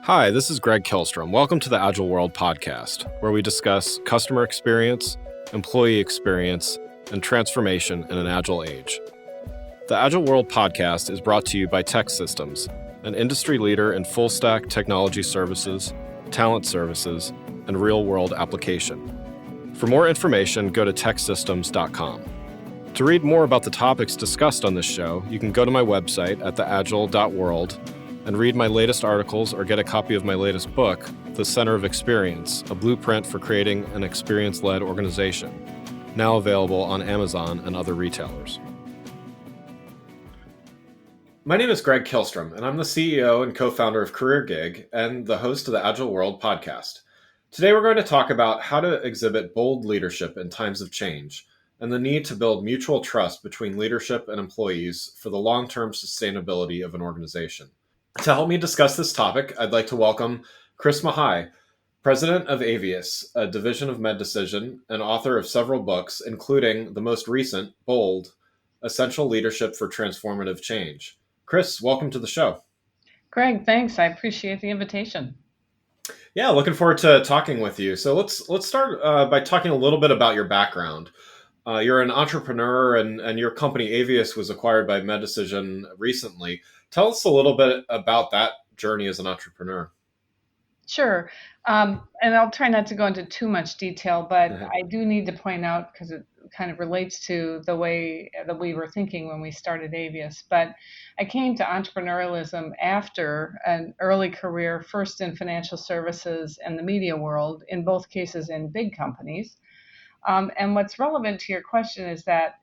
Hi, this is Greg Kihlstrom. Welcome to the Agile World podcast, where we discuss customer experience, employee experience, and transformation in an agile age. The Agile World podcast is brought to you by TEKsystems, an industry leader in full-stack technology services, talent services, and real-world application. For more information, go to teksystems.com. To read more about the topics discussed on this show, you can go to my website at theagile.world and read my latest articles or get a copy of my latest book, The Center of Experience, a blueprint for creating an experience-led organization, now available on Amazon and other retailers. My name is Greg Kihlstrom, and I'm the CEO and co-founder of CareerGig and the host of the Agile World podcast. Today, we're going to talk about how to exhibit bold leadership in times of change and the need to build mutual trust between leadership and employees for the long-term sustainability of an organization. To help me discuss this topic, I'd like to welcome Chris Mahai, president of Aveus, a division of Medecision, and author of several books, including the most recent, Bold, Essential Leadership for Transformative Change. Chris, welcome to the show. Greg, thanks. I appreciate the invitation. Yeah, looking forward to talking with you. So let's start by talking a little bit about your background. You're an entrepreneur, and your company Aveus was acquired by Medecision recently. Tell us a little bit about that journey as an entrepreneur. Sure. And I'll try not to go into too much detail, but I do need to point out, because it kind of relates to the way that we were thinking when we started Aveus. But I came to entrepreneurialism after an early career, first in financial services and the media world, in both cases in big companies. And what's relevant to your question is that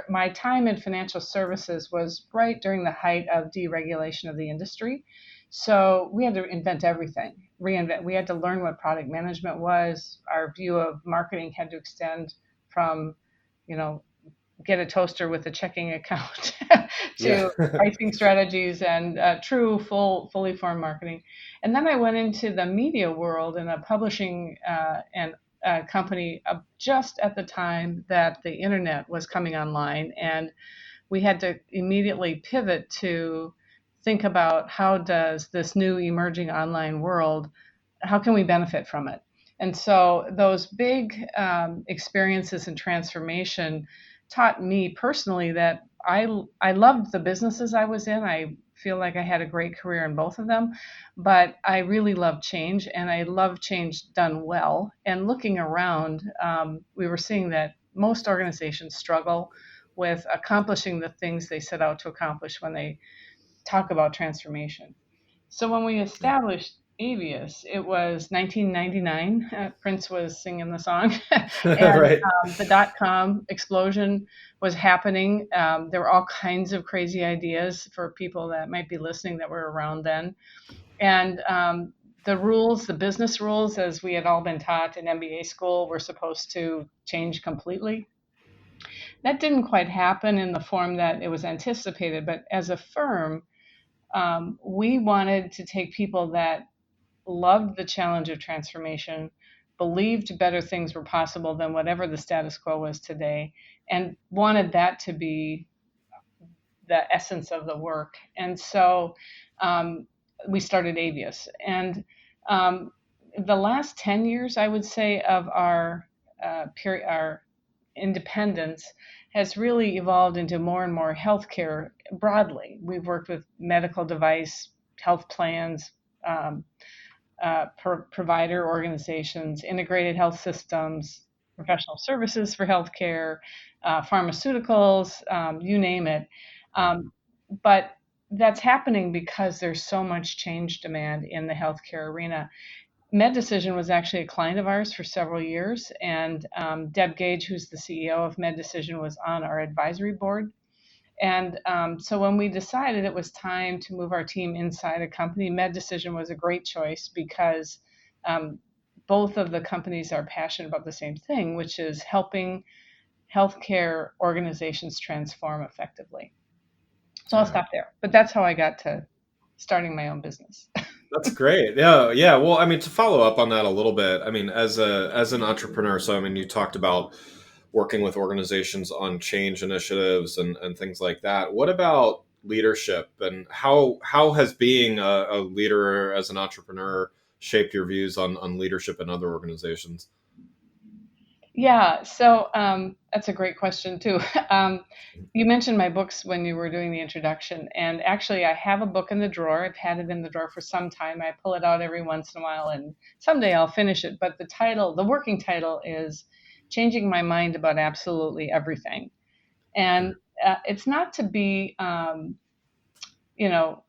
my time in financial services was right during the height of deregulation of the industry. So we had to invent everything, reinvent. We had to learn what product management was. Our view of marketing had to extend from, get a toaster with a checking account to pricing strategies and true, fully formed marketing. And then I went into the media world in a publishing and company just at the time that the internet was coming online, and we had to immediately pivot to think about how does this new emerging online world, how can we benefit from it? And so those big experiences in transformation taught me personally that I loved the businesses I was in. I feel like I had a great career in both of them, but I really love change, and I love change done well. And looking around, we were seeing that most organizations struggle with accomplishing the things they set out to accomplish when they talk about transformation. So when we established Aveus, it was 1999. Prince was singing the song, and Right. The dot-com explosion was happening. There were all kinds of crazy ideas for people that might be listening that were around then. And the business rules, as we had all been taught in MBA school, were supposed to change completely. That didn't quite happen in the form that it was anticipated, but as a firm, we wanted to take people that loved the challenge of transformation, believed better things were possible than whatever the status quo was today, and wanted that to be the essence of the work. And so we started Aveus. And the last 10 years, I would say, of our independence has really evolved into more and more healthcare broadly. We've worked with medical device, health plans, provider organizations, integrated health systems, professional services for healthcare, pharmaceuticals, you name it. But that's happening because there's so much change demand in the healthcare arena. Medecision was actually a client of ours for several years, and Deb Gage, who's the CEO of Medecision, was on our advisory board. And so when we decided it was time to move our team inside a company, Medecision was a great choice because both of the companies are passionate about the same thing, which is helping healthcare organizations transform effectively. So I'll stop there. But that's how I got to starting my own business. That's great. Yeah. Well, I mean, to follow up on that a little bit, I mean, as an entrepreneur, so I mean, you talked about working with organizations on change initiatives and things like that. What about leadership, and how has being a leader as an entrepreneur shaped your views on leadership in other organizations? Yeah, so that's a great question too. You mentioned my books when you were doing the introduction, and actually, I have a book in the drawer. I've had it in the drawer for some time. I pull it out every once in a while, and someday I'll finish it. But the title, the working title, is "Changing My Mind About Absolutely Everything," and it's not to be, you know,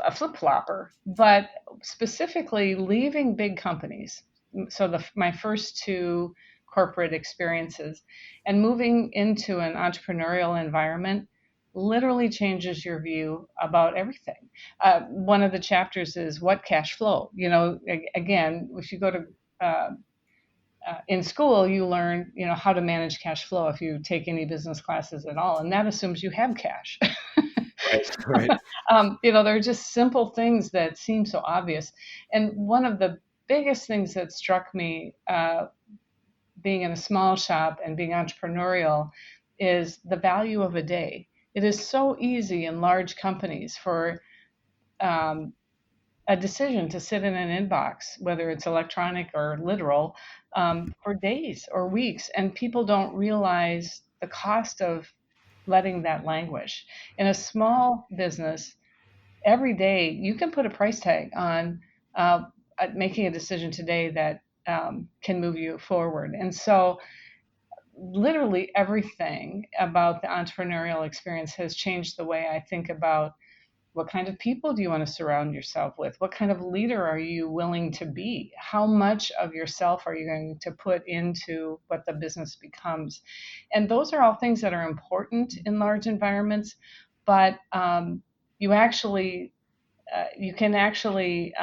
a flip flopper, but specifically leaving big companies. So my first two corporate experiences and moving into an entrepreneurial environment literally changes your view about everything. One of the chapters is what cash flow. Again, if you go to uh, in school, you learn, how to manage cash flow if you take any business classes at all, and that assumes you have cash. Right, right. There are just simple things that seem so obvious. And one of the biggest things that struck me being in a small shop and being entrepreneurial is the value of a day. It is so easy in large companies for um, a decision to sit in an inbox, whether it's electronic or literal, for days or weeks, and people don't realize the cost of letting that languish. In a small business, every day you can put a price tag on uh, making a decision today that can move you forward. And so, literally everything about the entrepreneurial experience has changed the way I think about what kind of people do you want to surround yourself with? What kind of leader are you willing to be? How much of yourself are you going to put into what the business becomes? And those are all things that are important in large environments, but you can actually,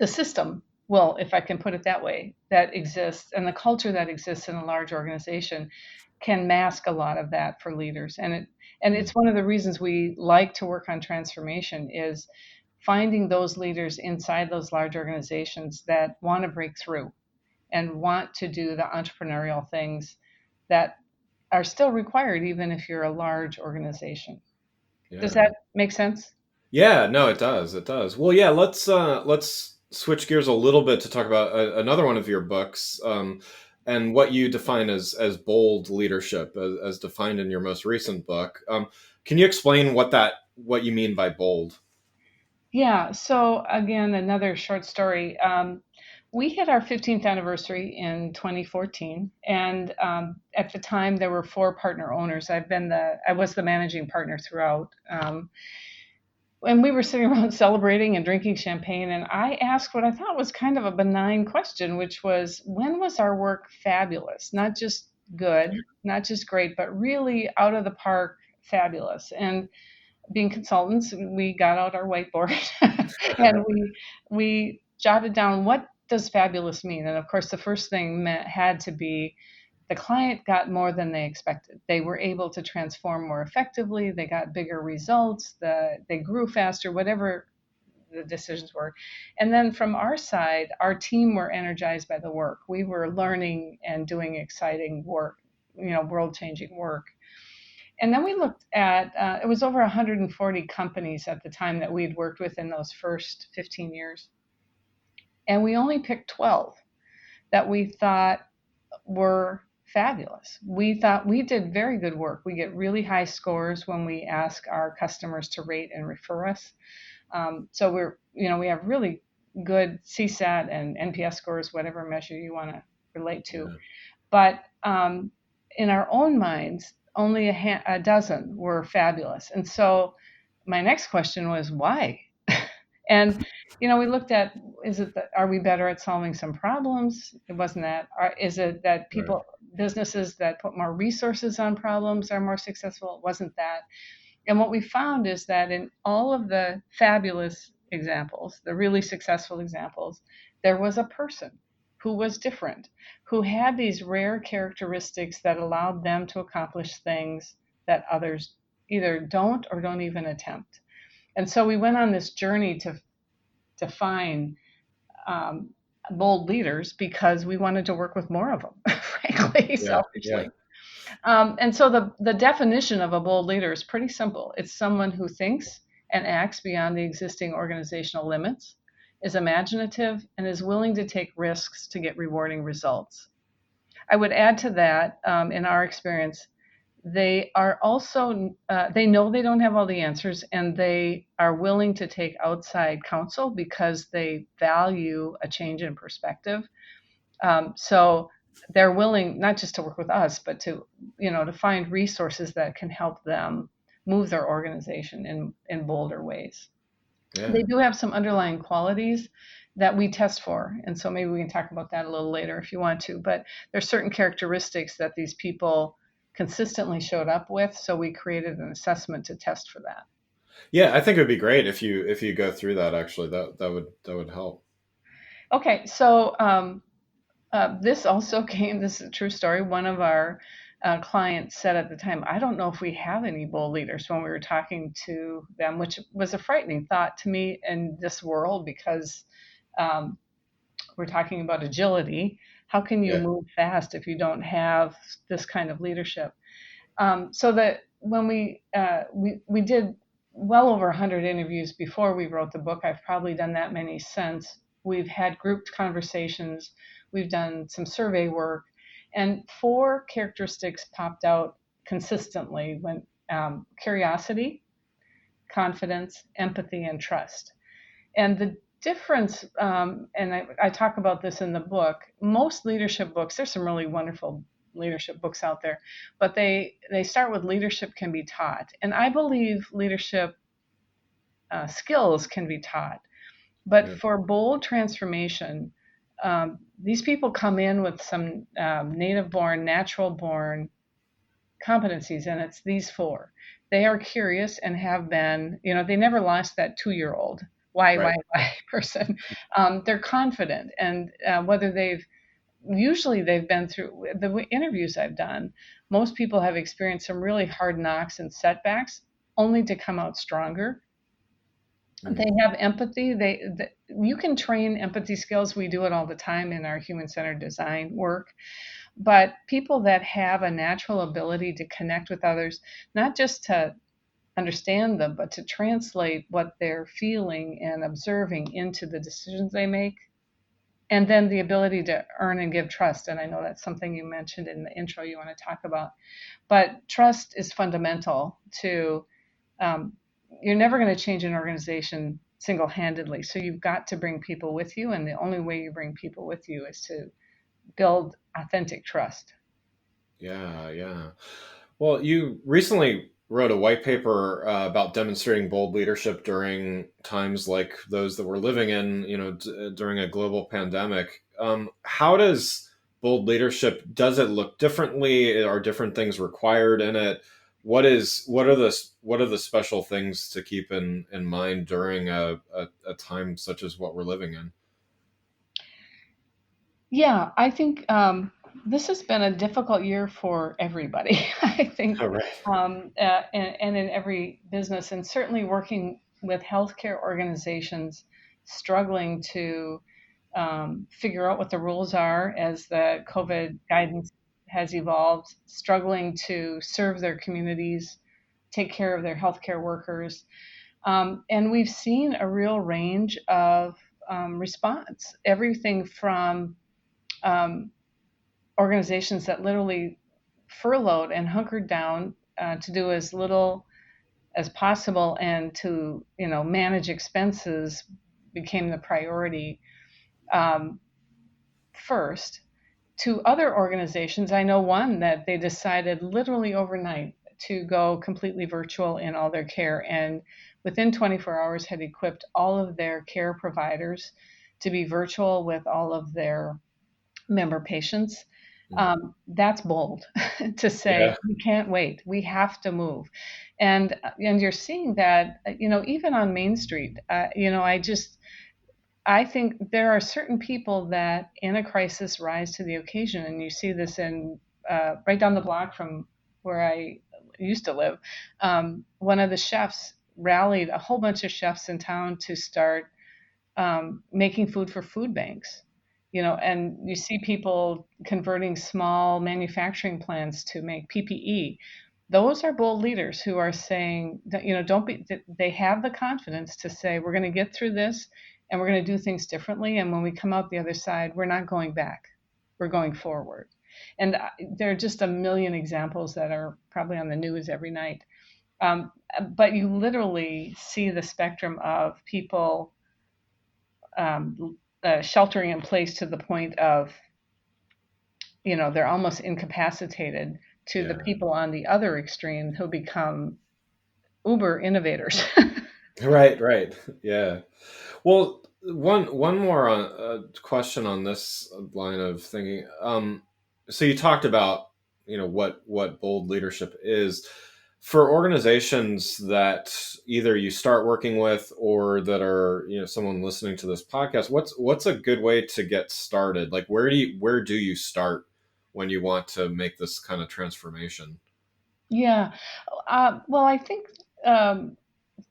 the system, well, if I can put it that way, that exists and the culture that exists in a large organization can mask a lot of that for leaders. And it's one of the reasons we like to work on transformation is finding those leaders inside those large organizations that want to break through and want to do the entrepreneurial things that are still required even if you're a large organization. Does Yeah. that make sense? Yeah, no, it does. It does. Well, yeah, let's switch gears a little bit to talk about another one of your books, and what you define as bold leadership, as defined in your most recent book. Can you explain what you mean by bold? Yeah. So again, another short story. We hit our 15th anniversary in 2014, and at the time there were four partner owners. I was the managing partner throughout, and we were sitting around celebrating and drinking champagne. And I asked what I thought was kind of a benign question, which was, when was our work fabulous? Not just good, not just great, but really out of the park, fabulous. And being consultants, we got out our whiteboard and we jotted down, what does fabulous mean? And of course, the first thing had to be the client got more than they expected. They were able to transform more effectively. They got bigger results. They grew faster, whatever the decisions were. And then from our side, our team were energized by the work. We were learning and doing exciting work, world changing work. And then we looked at, it was over 140 companies at the time that we'd worked with in those first 15 years. And we only picked 12 that we thought were fabulous. We thought we did very good work. We get really high scores when we ask our customers to rate and refer us. So we have really good CSAT and NPS scores, whatever measure you want to relate to. Yeah. But in our own minds, only a dozen were fabulous. And so my next question was, why? And we looked at, are we better at solving some problems? It wasn't that. Is it that Right. businesses that put more resources on problems are more successful? It wasn't that. And what we found is that in all of the fabulous examples, the really successful examples, there was a person who was different, who had these rare characteristics that allowed them to accomplish things that others either don't or don't even attempt. And so we went on this journey to find um, bold leaders because we wanted to work with more of them, frankly, Yeah. Yeah. selfishly. And so the definition of a bold leader is pretty simple. It's someone who thinks and acts beyond the existing organizational limits, is imaginative, and is willing to take risks to get rewarding results. I would add to that, in our experience, they are also, they know they don't have all the answers, and they are willing to take outside counsel because they value a change in perspective. So they're willing not just to work with us, but to find resources that can help them move their organization in bolder ways. They Yeah. do have some underlying qualities that we test for, and so maybe we can talk about that a little later if you want to. But there's certain characteristics that these people consistently showed up with, so we created an assessment to test for that. Yeah, I think it would be great if you go through that. Actually, that would help. Okay, so this also came, this is a true story. One of our clients said at the time, I don't know if we have any bold leaders when we were talking to them, which was a frightening thought to me in this world because um, we're talking about agility. How can you Yeah. move fast if you don't have this kind of leadership? So that when we did well over 100 interviews before we wrote the book. I've probably done that many since. We've had grouped conversations. We've done some survey work, and four characteristics popped out consistently: when curiosity, confidence, empathy, and trust. And the difference, and I talk about this in the book, most leadership books, there's some really wonderful leadership books out there, but they start with leadership can be taught. And I believe leadership skills can be taught. But Yeah. for bold transformation, these people come in with some native born, natural born competencies, and it's these four. They are curious and have been, they never lost that 2-year-old Right. why person. They're confident, and whether usually they've been through the interviews I've done, most people have experienced some really hard knocks and setbacks only to come out stronger. Mm. They have empathy. You can train empathy skills. We do it all the time in our human-centered design work. But people that have a natural ability to connect with others, not just to understand them, but to translate what they're feeling and observing into the decisions they make, and then the ability to earn and give trust. And I know that's something you mentioned in the intro you want to talk about. But trust is fundamental to, um, you're never going to change an organization single handedly. So you've got to bring people with you. And the only way you bring people with you is to build authentic trust. Yeah. Yeah. Well, you recently wrote a white paper about demonstrating bold leadership during times like those that we're living in, during a global pandemic. How does bold leadership, does it look differently? Are different things required in it? What are the special things to keep in mind during a time such as what we're living in? Yeah, I think this has been a difficult year for everybody. I think, All right. and in every business, and certainly working with healthcare organizations struggling to figure out what the rules are as the COVID guidance has evolved, struggling to serve their communities, take care of their healthcare workers. And we've seen a real range of response, everything from um, organizations that literally furloughed and hunkered down to do as little as possible and to manage expenses became the priority um, first. To other organizations, I know one that they decided literally overnight to go completely virtual in all their care, and within 24 hours had equipped all of their care providers to be virtual with all of their member patients. Mm. That's bold to say Yeah. we can't wait. We have to move, and you're seeing that even on Main Street. I think there are certain people that in a crisis rise to the occasion, and you see this in right down the block from where I used to live. One of the chefs rallied a whole bunch of chefs in town to start making food for food banks, And you see people converting small manufacturing plants to make PPE. Those are bold leaders who are saying that, don't be, they have the confidence to say, we're going to get through this and we're going to do things differently. And when we come out the other side, we're not going back, we're going forward. And there are just a million examples that are probably on the news every night. But you literally see the spectrum of people sheltering in place to the point of, they're almost incapacitated, to the people on the other extreme who become uber innovators. Right. Yeah. Well, one more question on this line of thinking. So you talked about what bold leadership is for organizations that either you start working with or that are someone listening to this podcast. What's a good way to get started? Like where do you start when you want to make this kind of transformation? Yeah. Well, I think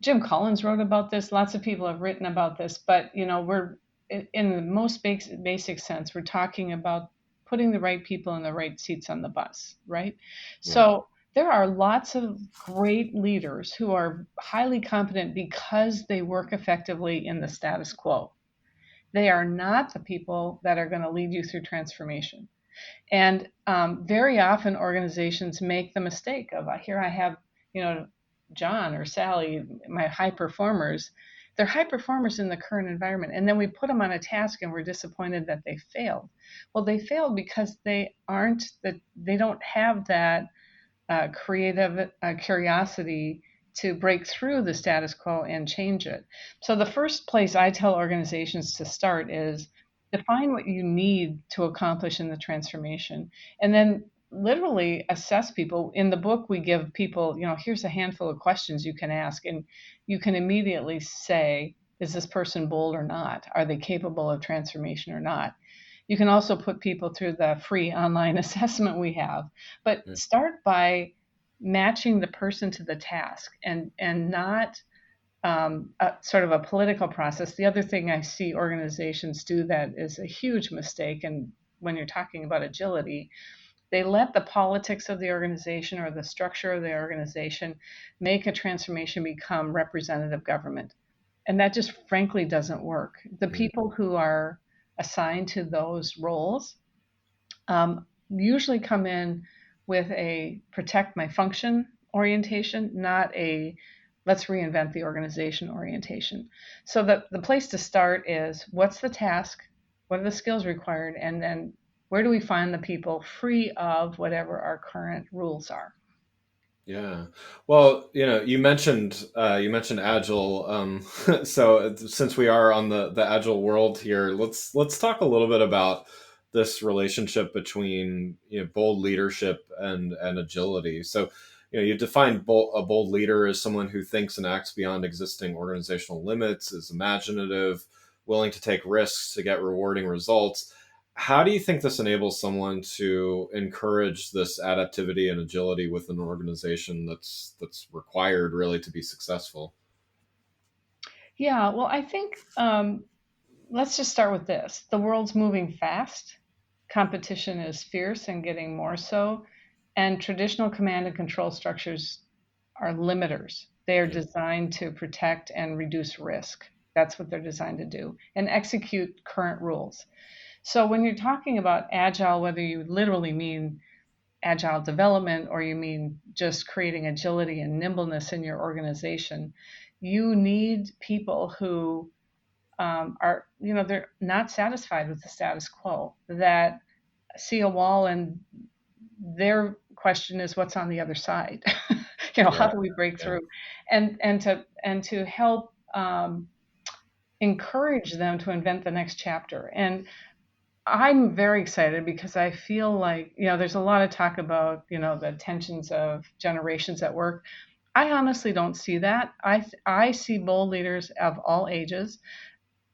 Jim Collins wrote about this. Lots of people have written about this, but we're in the most basic sense, we're talking about putting the right people in the right seats on the bus, right? Right. So there are lots of great leaders who are highly competent because they work effectively in the status quo. They are not the people that are going to lead you through transformation. And very often organizations make the mistake of, here I have, John or Sally, my high performers. They're high performers in the current environment. And then we put them on a task and we're disappointed that they failed. Well, they failed because they don't have that creative curiosity to break through the status quo and change it. So the first place I tell organizations to start is define what you need to accomplish in the transformation, and then literally assess people. In the book, we give people, here's a handful of questions you can ask, and you can immediately say, is this person bold or not? Are they capable of transformation or not? You can also put people through the free online assessment we have, but start by matching the person to the task, and not sort of a political process. The other thing I see organizations do that is a huge mistake, and when you're talking about agility, they let the politics of the organization or the structure of the organization make a transformation become representative government. And that just frankly doesn't work. The people who are assigned to those roles usually come in with a protect my function orientation, not a let's reinvent the organization orientation. So the place to start is, what's the task? What are the skills required? And then where do we find the people free of whatever our current rules are? Yeah. Well, you mentioned Agile. So since we are on the Agile world here, let's talk a little bit about this relationship between bold leadership and agility. So you define a bold leader as someone who thinks and acts beyond existing organizational limits, is imaginative, willing to take risks to get rewarding results. How do you think this enables someone to encourage this adaptivity and agility within an organization that's required really to be successful? Yeah, well, I think let's just start with this. The world's moving fast. Competition is fierce and getting more so. And traditional command and control structures are limiters. They are designed to protect and reduce risk. That's what they're designed to do, and execute current rules. So when you're talking about agile, whether you literally mean agile development or you mean just creating agility and nimbleness in your organization, you need people who are, they're not satisfied with the status quo, that see a wall and their question is, what's on the other side? How Right. do we break Yeah. through? And to help encourage them to invent the next chapter. And I'm very excited because I feel like, there's a lot of talk about, the tensions of generations at work. I honestly don't see that. I see bold leaders of all ages,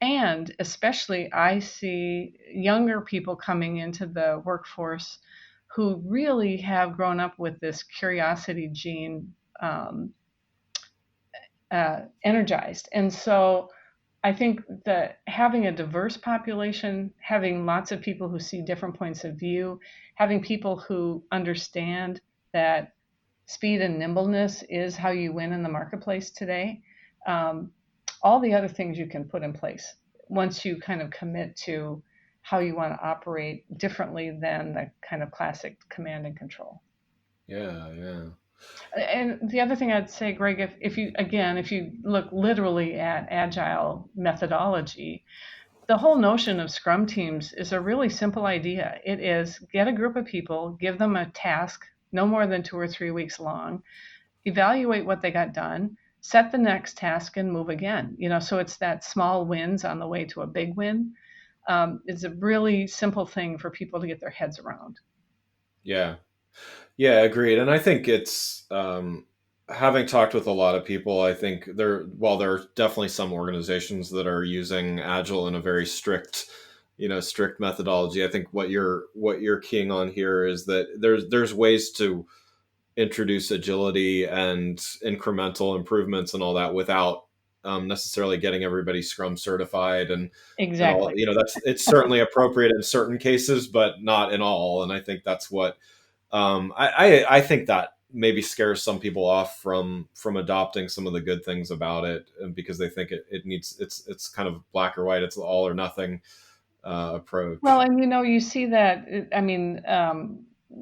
and especially I see younger people coming into the workforce who really have grown up with this curiosity gene energized. And so I think that having a diverse population, having lots of people who see different points of view, having people who understand that speed and nimbleness is how you win in the marketplace today. Um, all the other things you can put in place once you kind of commit to how you want to operate differently than the kind of classic command and control. Yeah, yeah. And the other thing I'd say, Greg, if you look literally at agile methodology, the whole notion of scrum teams is a really simple idea. It is get a group of people, give them a task no more than 2 or 3 weeks long, evaluate what they got done, set the next task, and move again. So it's that small wins on the way to a big win. It's a really simple thing for people to get their heads around. Yeah. Yeah, agreed. And I think it's having talked with a lot of people, I think while there are definitely some organizations that are using Agile in a very strict methodology. I think what you're keying on here is that there's ways to introduce agility and incremental improvements and all that without necessarily getting everybody Scrum certified and all. Exactly. It's certainly appropriate in certain cases, but not in all. And I think that's what I think that maybe scares some people off from adopting some of the good things about it, because they think it needs it's kind of black or white. It's all or nothing Well, approach. and you see that, I mean,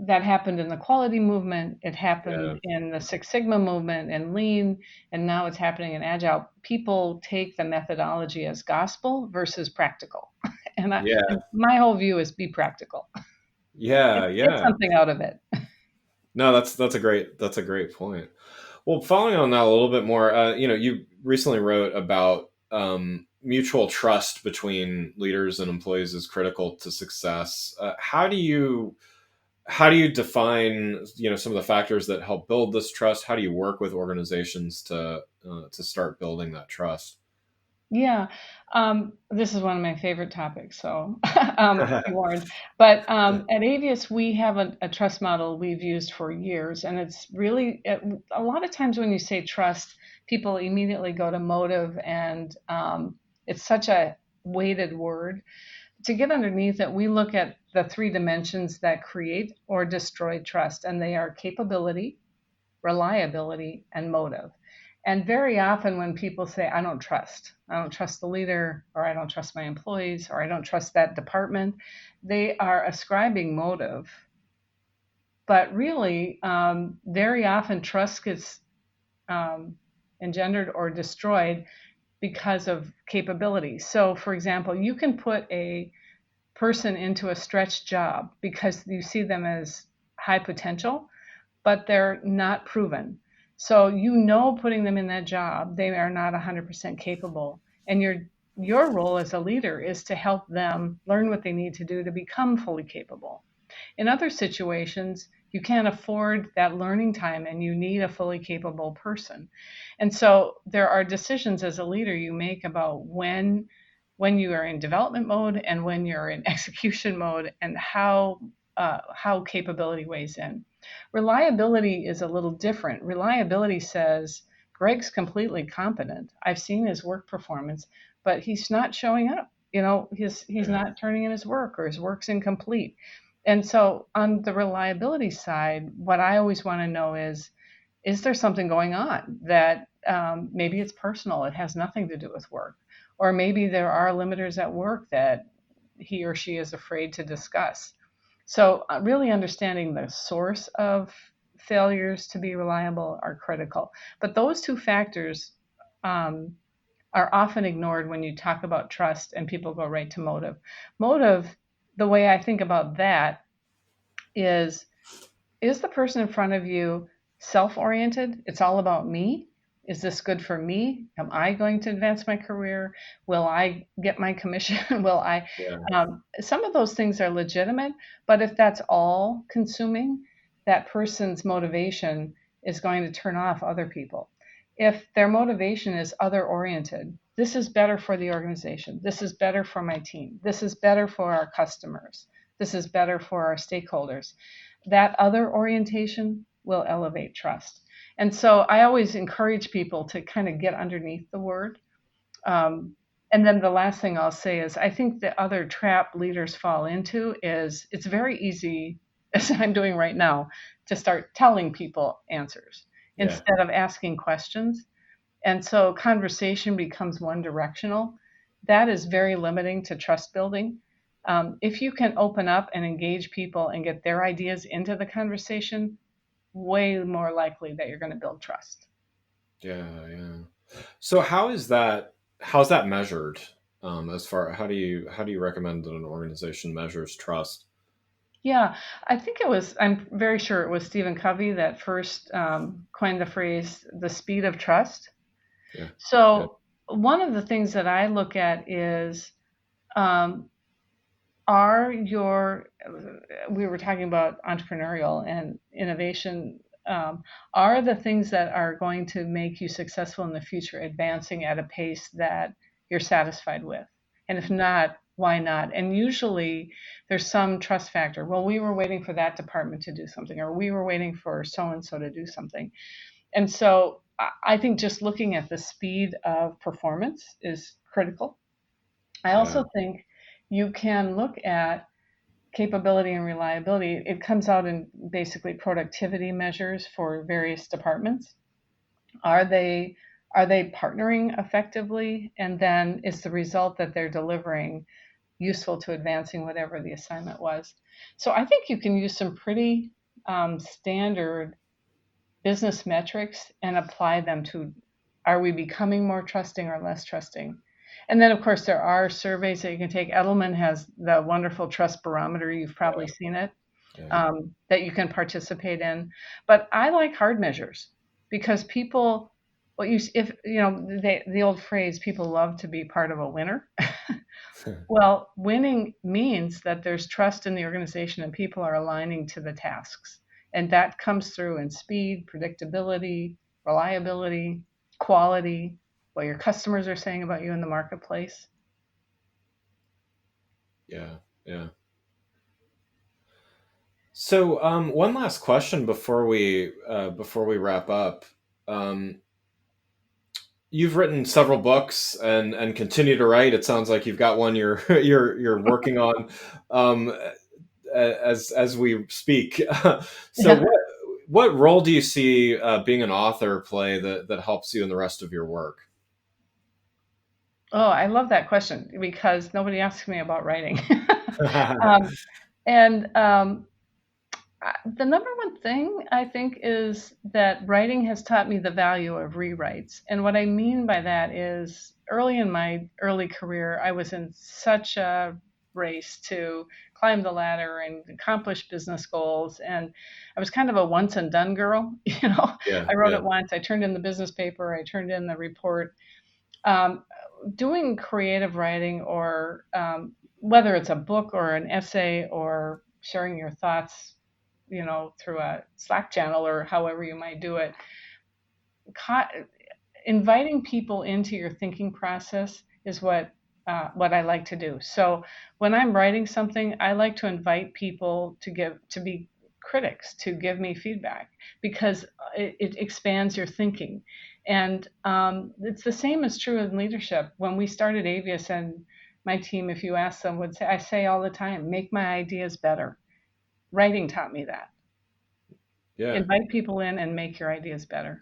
that happened in the quality movement, it Yeah, happened in the Six Sigma movement and Lean, and now it's happening in Agile. People take the methodology as gospel versus practical. yeah, And my whole view is be practical. yeah, Get yeah. something out of it. No, that's a great point. Well, following on that a little bit more, you recently wrote about mutual trust between leaders and employees is critical to success. How do you define some of the factors that help build this trust? How do you work with organizations to start building that trust? Yeah, this is one of my favorite topics, so be warned. But at Avius, we have a trust model we've used for years, and it's really a lot of times when you say trust, people immediately go to motive, and it's such a weighted word. To get underneath it, we look at the three dimensions that create or destroy trust, and they are capability, reliability, and motive. And very often, when people say, I don't trust the leader, or I don't trust my employees, or I don't trust that department, they are ascribing motive. But really, very often, trust gets um, engendered or destroyed because of capability. So, for example, you can put a person into a stretched job because you see them as high potential, but they're not proven. So putting them in that job, they are not 100% capable. And your role as a leader is to help them learn what they need to do to become fully capable. In other situations, you can't afford that learning time and you need a fully capable person. And so there are decisions as a leader you make about when you are in development mode and when you're in execution mode, and how capability weighs in. Reliability is a little different. Reliability says Greg's completely competent. I've seen his work performance, but he's not showing up. He's Yeah, not turning in his work, or his work's incomplete. And so on the reliability side, what I always want to know is there something going on that maybe it's personal, it has nothing to do with work, or maybe there are limiters at work that he or she is afraid to discuss. So really understanding the source of failures to be reliable are critical. But those two factors um, are often ignored when you talk about trust and people go right to motive. Motive, the way I think about that is is the person in front of you self-oriented? It's all about me. Is this good for me? Am I going to advance my career? Will I get my commission? Will I? yeah, Some of those things are legitimate, but if that's all consuming, that person's motivation is going to turn off other people. If their motivation is other oriented, this is better for the organization. This is better for my team. This is better for our customers. This is better for our stakeholders. That other orientation will elevate trust. And so I always encourage people to kind of get underneath the word. Um, And then the last thing I'll say is I think the other trap leaders fall into is it's very easy, as I'm doing right now, to start telling people answers Yeah. instead of asking questions. And so conversation becomes one directional. That is very limiting to trust building. If you can open up and engage people and get their ideas into the conversation, way more likely that you're going to build trust. Yeah. Yeah. So how's that measured? As far how do you recommend that an organization measures trust? Yeah, I think it was, I'm very sure it was Stephen Covey that first coined the phrase the speed of trust. Yeah. Yeah. So, one of the things that I look at is um, are your, we were talking about entrepreneurial and innovation, um, are the things that are going to make you successful in the future advancing at a pace that you're satisfied with? And if not, why not? And usually there's some trust factor. Well, we were waiting for that department to do something, or we were waiting for so and so to do something. And so I think just looking at the speed of performance is critical. I Yeah. also think you can look at capability and reliability. It comes out in basically productivity measures for various departments. Are they are they partnering effectively? And then is the result that they're delivering useful to advancing whatever the assignment was? So I think you can use some pretty standard business metrics and apply them to, are we becoming more trusting or less trusting? And then, of course, there are surveys that you can take. Edelman has the wonderful trust barometer. You've probably seen it, Yeah. that you can participate in. But I like hard measures because people, well, if you know the old phrase, people love to be part of a winner. Well, winning means that there's trust in the organization and people are aligning to the tasks. And that comes through in speed, predictability, reliability, quality, what your customers are saying about you in the marketplace. Yeah. Yeah. So, one last question before we wrap up. Um, you've written several books and continue to write. It sounds like you've got one you're you're working on um, as we speak. So, Yeah. what role do you see being an author play that helps you in the rest of your work? Oh, I love that question because nobody asks me about writing. um, and the number one thing I think is that writing has taught me the value of rewrites. And what I mean by that is early in my early career, I was in such a race to climb the ladder and accomplish business goals. And I was kind of a once and done girl. Yeah. I wrote Yeah. it once, I turned in the business paper, I turned in the report. Um, Doing creative writing or whether it's a book or an essay or sharing your thoughts, through a Slack channel or however you might do it, inviting people into your thinking process is what I like to do. So when I'm writing something, I like to invite people to be critics, to give me feedback because it expands your thinking. And it's the same as true in leadership. When we started Avius and my team, if you ask them, would say, I say all the time, make my ideas better. Writing taught me that. Yeah. Invite people in and make your ideas better.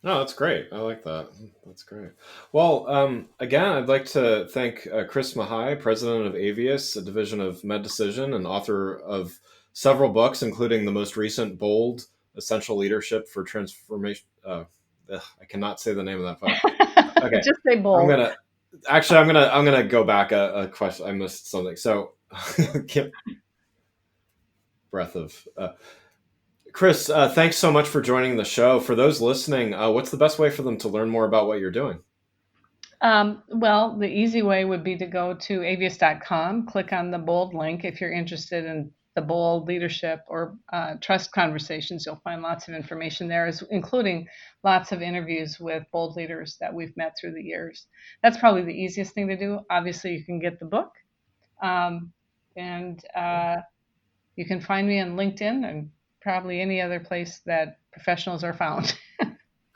No, that's great. I like that. That's great. Well, again, I'd like to thank Chris Mahai, president of Aveus, a division of Medecision, and author of several books, including the most recent, Bold: Essential Leadership for Transformation. I cannot say the name of that book. Okay, Just say I'm bold. gonna I'm gonna go back a question. I missed something. So, get breath of. Chris, thanks so much for joining the show. For those listening, what's the best way for them to learn more about what you're doing? Well, the easy way would be to go to avius.com, click on the bold link if you're interested in the bold leadership or trust conversations. You'll find lots of information there, including lots of interviews with bold leaders that we've met through the years. That's probably the easiest thing to do. Obviously, you can get the book, um, and you can find me on LinkedIn and probably any other place that professionals are found.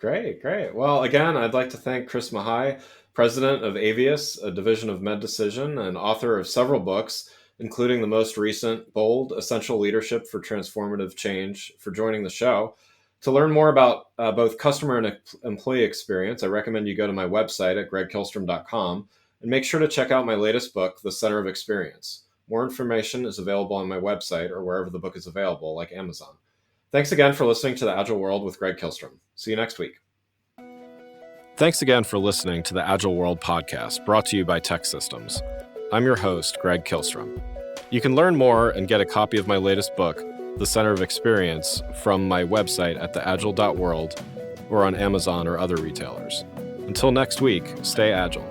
Great, great. Well, again, I'd like to thank Chris Mahai, president of Aveus, a division of Medecision, and author of several books, including the most recent, Bold, Essential Leadership for Transformative Change, for joining the show. To learn more about both customer and employee experience, I recommend you go to my website at gregkillstrom.com and make sure to check out my latest book, The Center of Experience. More information is available on my website or wherever the book is available, like Amazon. Thanks again for listening to The Agile World with Greg Killstrom. See you next week. Thanks again for listening to the Agile World podcast, brought to you by Tech Systems. I'm your host, Greg Killstrom. You can learn more and get a copy of my latest book, The Center of Experience, from my website at theagile.world or on Amazon or other retailers. Until next week, stay agile.